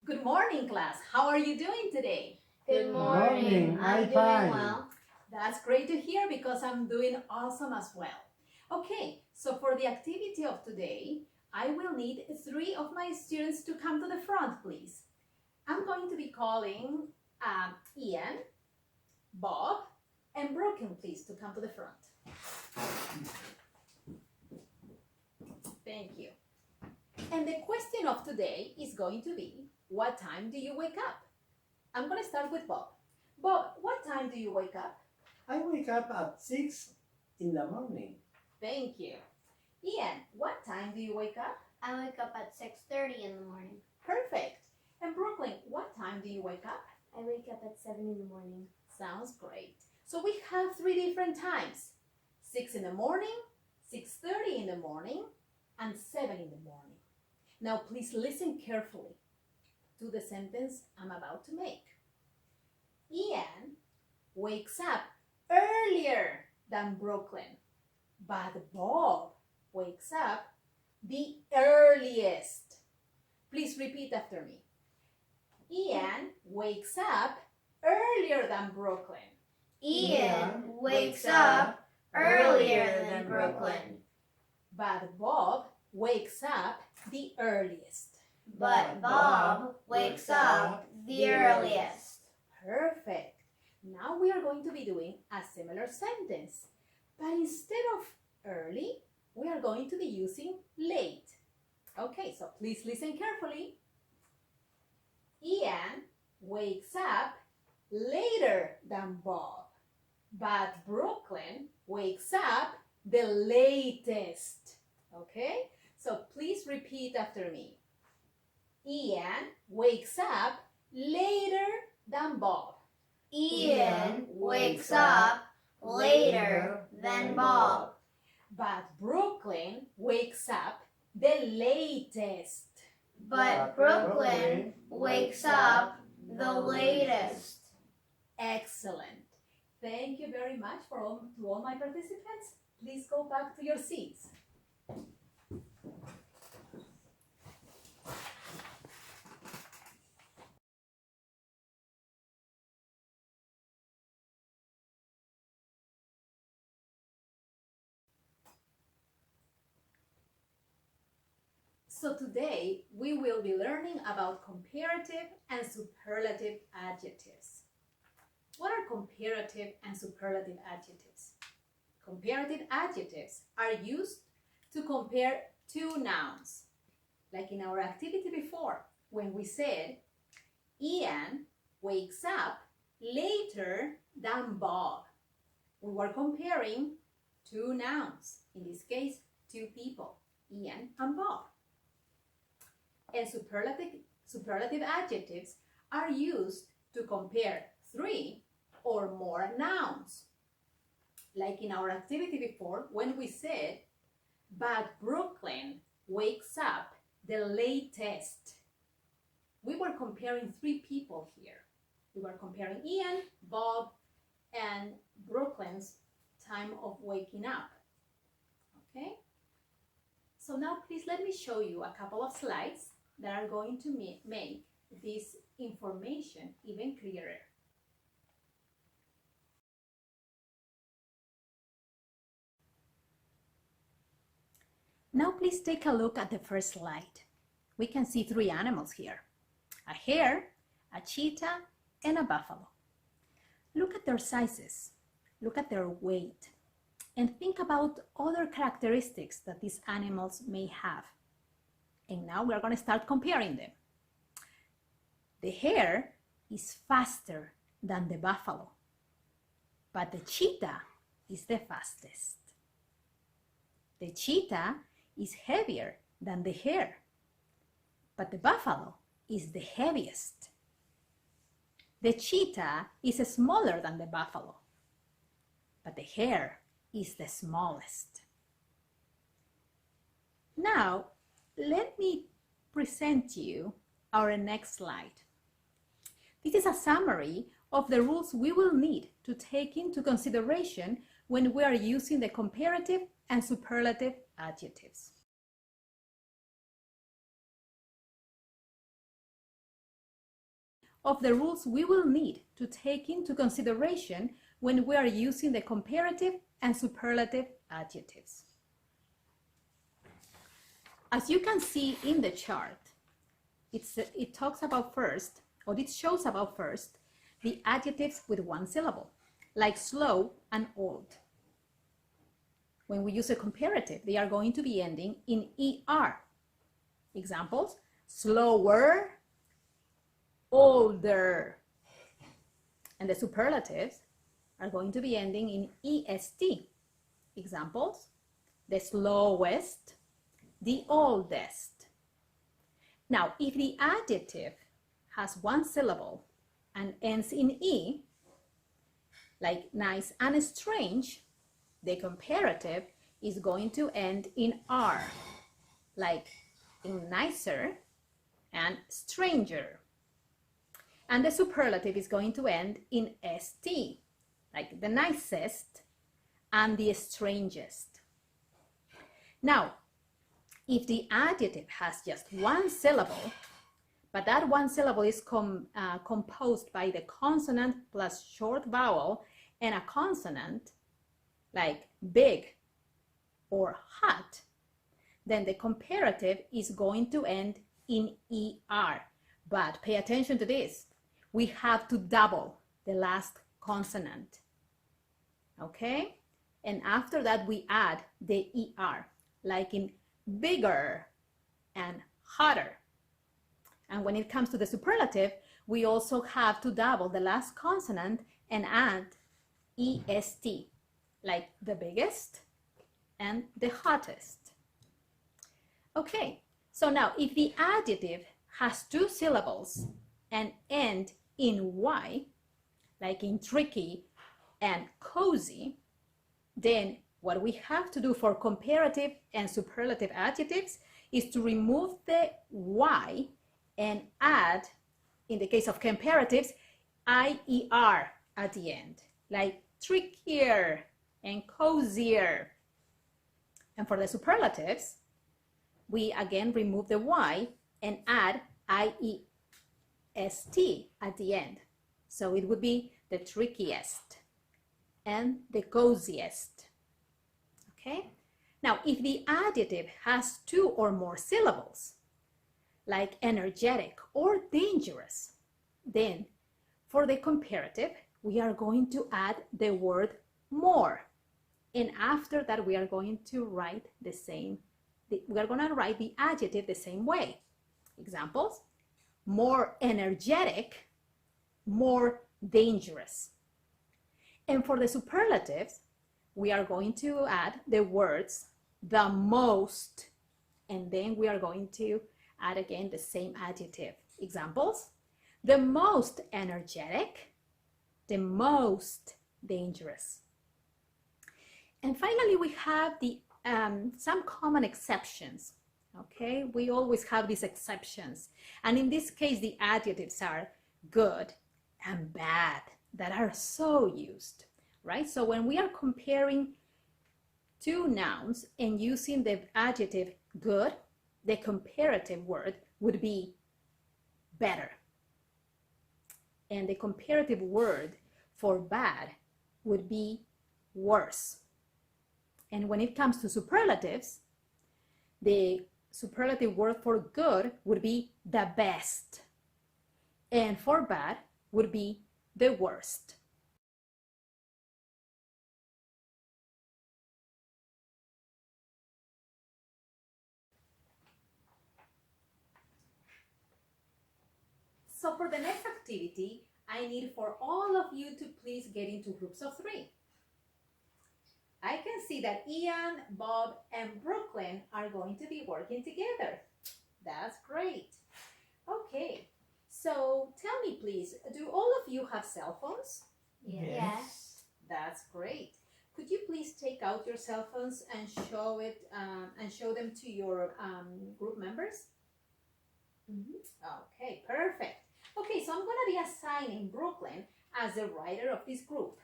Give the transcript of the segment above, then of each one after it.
Good morning, class. How are you doing today? Good morning. I'm doing well. That's great to hear because I'm doing awesome as well. Okay, so for the activity of today, I will need 3 of my students to come to the front, please. I'm going to be calling Ian, Bob, and Brooklyn, please, to come to the front. Thank you. And the question of today is going to be, what time do you wake up? I'm going to start with Bob. Bob, what time do you wake up? I wake up at 6 in the morning. Thank you. Ian, what time do you wake up? I wake up at 6:30 in the morning. Perfect. And Brooklyn, what time do you wake up? I wake up at 7 in the morning. Sounds great. So we have 3 different times. 6 in the morning, 6:30 in the morning, and 7 in the morning. Now please listen carefully to the sentence I'm about to make. Ian wakes up earlier than Brooklyn, but Bob wakes up the earliest. Please repeat after me. Ian wakes up earlier than Brooklyn. Ian wakes up earlier than Brooklyn. But Bob wakes up the earliest. But Bob wakes up the earliest. Perfect. Now we are going to be doing a similar sentence. But instead of early, we are going to be using late. Okay, so please listen carefully. Ian wakes up later than Bob, but Brooklyn wakes up the latest. Okay, so please repeat after me. Ian wakes up later than Bob. Ian wakes up later than Bob. But Brooklyn wakes up the latest. But Brooklyn wakes up the latest. Excellent. Thank you very much to all my participants. Please go back to your seats. So today we will be learning about comparative and superlative adjectives. What are comparative and superlative adjectives? Comparative adjectives are used to compare 2 nouns. Like in our activity before, when we said, Ian wakes up later than Bob. We were comparing 2 nouns, in this case, 2 people, Ian and Bob. And superlative adjectives are used to compare 3 or more nouns. Like in our activity before, when we said, but Brooklyn wakes up the latest. We were comparing 3 people here. We were comparing Ian, Bob, and Brooklyn's time of waking up. Okay? So now please let me show you a couple of slides that are going to make this information even clearer. Now please take a look at the first slide. We can see 3 animals here: a hare, a cheetah, and a buffalo. Look at their sizes, look at their weight, and think about other characteristics that these animals may have. And now we're going to start comparing them. The hare is faster than the buffalo, but the cheetah is the fastest. The cheetah is heavier than the hare, but the buffalo is the heaviest. The cheetah is smaller than the buffalo, but the hare is the smallest. Now, let me present you our next slide. This is a summary of the rules we will need to take into consideration when we are using the comparative and superlative adjectives. of the rules we will need to take into consideration when we are using the comparative and superlative adjectives. As you can see in the chart, it talks about first, or it shows about first, the adjectives with one syllable, like slow and old. When we use a comparative, they are going to be ending in ER. Examples, slower, older. And the superlatives are going to be ending in EST. Examples, the slowest, the oldest. Now, if the adjective has one syllable and ends in E, like nice and strange, the comparative is going to end in R, like in nicer and stranger. And the superlative is going to end in ST, like the nicest and the strangest. Now, if the adjective has just one syllable, but that one syllable is composed by the consonant plus short vowel and a consonant, like big or hot, then the comparative is going to end in ER. But pay attention to this. We have to double the last consonant. Okay? And after that, we add the ER, like in bigger and hotter. And when it comes to the superlative, we also have to double the last consonant and add EST, like the biggest and the hottest. Okay, so now if the adjective has two syllables and end in Y, like in tricky and cozy, then what we have to do for comparative and superlative adjectives is to remove the Y and add, in the case of comparatives, IER at the end, like trickier and cozier. And for the superlatives, we again remove the Y and add IEST at the end. So it would be the trickiest and the coziest. Okay? Now, if the adjective has two or more syllables, like energetic or dangerous, then for the comparative, we are going to add the word more. And after that, we are going to write the adjective the same way. Examples, more energetic, more dangerous. And for the superlatives, we are going to add the words the most, and then we are going to add again the same adjective. Examples, the most energetic, the most dangerous. And finally, we have some common exceptions. Okay, we always have these exceptions. And in this case, the adjectives are good and bad that are so used, right? So when we are comparing two nouns and using the adjective good, the comparative word would be better. And the comparative word for bad would be worse. And when it comes to superlatives, the superlative word for good would be the best. And for bad would be the worst. So for the next activity, I need for all of you to please get into groups of 3. I can see that Ian, Bob, and Brooklyn are going to be working together. That's great. Okay, so tell me please, do all of you have cell phones? Yes. That's great. Could you please take out your cell phones and show them to your group members? Okay, perfect. Okay, so I'm going to be assigning Brooklyn as the writer of this group.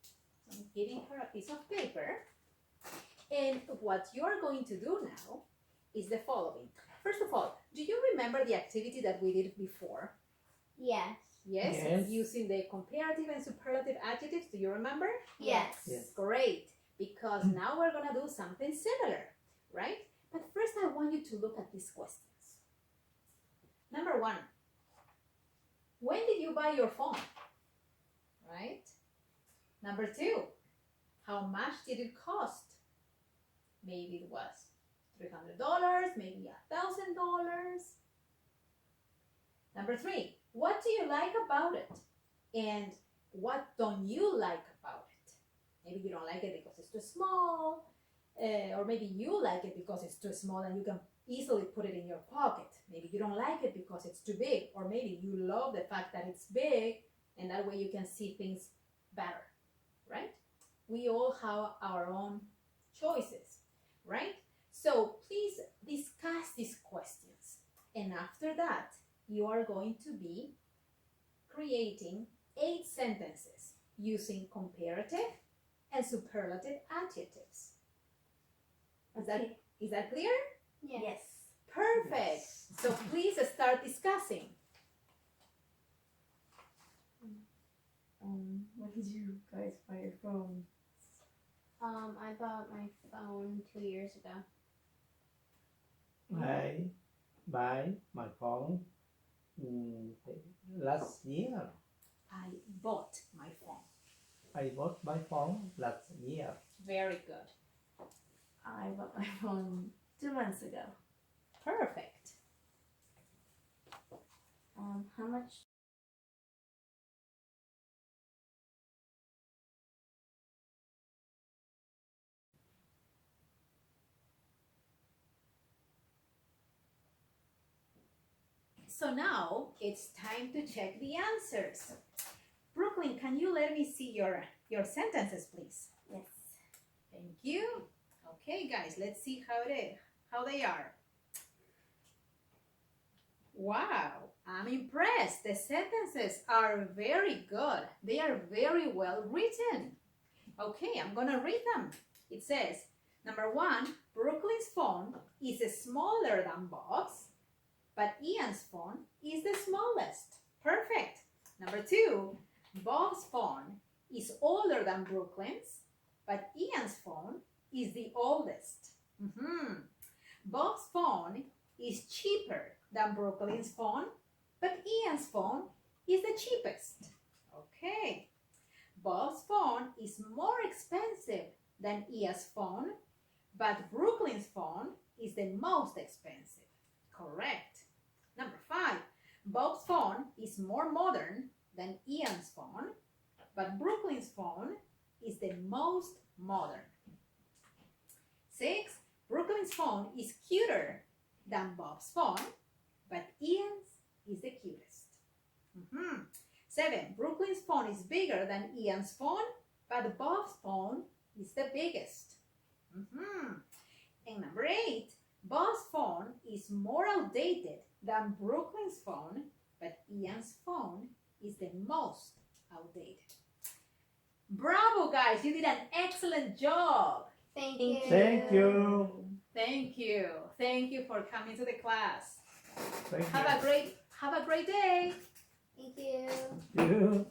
So I'm giving her a piece of paper. And what you're going to do now is the following. First of all, do you remember the activity that we did before? Yes. Yes, Yes. using the comparative and superlative adjectives. Do you remember? Yes. Yes. Great, because now we're going to do something similar, right? But first I want you to look at these questions. Number 1, when did you buy your phone? Right? Number 2, how much did it cost? Maybe it was $300, maybe $1,000. Number 3, what do you like about it? And what don't you like about it? Maybe you don't like it because it's too small, or maybe you like it because it's too small and you can easily put it in your pocket. Maybe you don't like it because it's too big, or maybe you love the fact that it's big and that way you can see things better, right? We all have our own choices, right? So please discuss these questions, and after that you are going to be creating 8 sentences using comparative and superlative adjectives. Is that clear? Yes. Perfect. Yes. So please start discussing. When did you guys buy your phone? I bought my phone 2 years ago. I buy my phone last year. I bought my phone. I bought my phone last year. Very good. I bought my phone 2 months ago. Perfect. How much? So now it's time to check the answers. Brooklyn, can you let me see your sentences, please? Yes. Thank you. Okay, guys, let's see how they are. Wow, I'm impressed. The sentences are very good. They are very well written. Okay, I'm gonna read them. It says, number 1, Brooklyn's phone is smaller than Bob's, but Ian's phone is the smallest. Perfect. Number 2, Bob's phone is older than Brooklyn's, but Ian's phone is the oldest. Bob's phone is cheaper than Brooklyn's phone, but Ian's phone is the cheapest. Okay. Bob's phone is more expensive than Ian's phone, but Brooklyn's phone is the most expensive. Correct. Number 5, Bob's phone is more modern than Ian's phone, but Brooklyn's phone is the most modern. 6, Brooklyn's phone is cuter than Bob's phone, but Ian's is the cutest. 7, Brooklyn's phone is bigger than Ian's phone, but Bob's phone is the biggest. And number 8, Bob's phone is more outdated than Brooklyn's phone, but Ian's phone is the most outdated. Bravo, guys. You did an excellent job. Thank you. Thank you. Thank you. Thank you for coming to the class. Thank Have a great day. Thank you. you.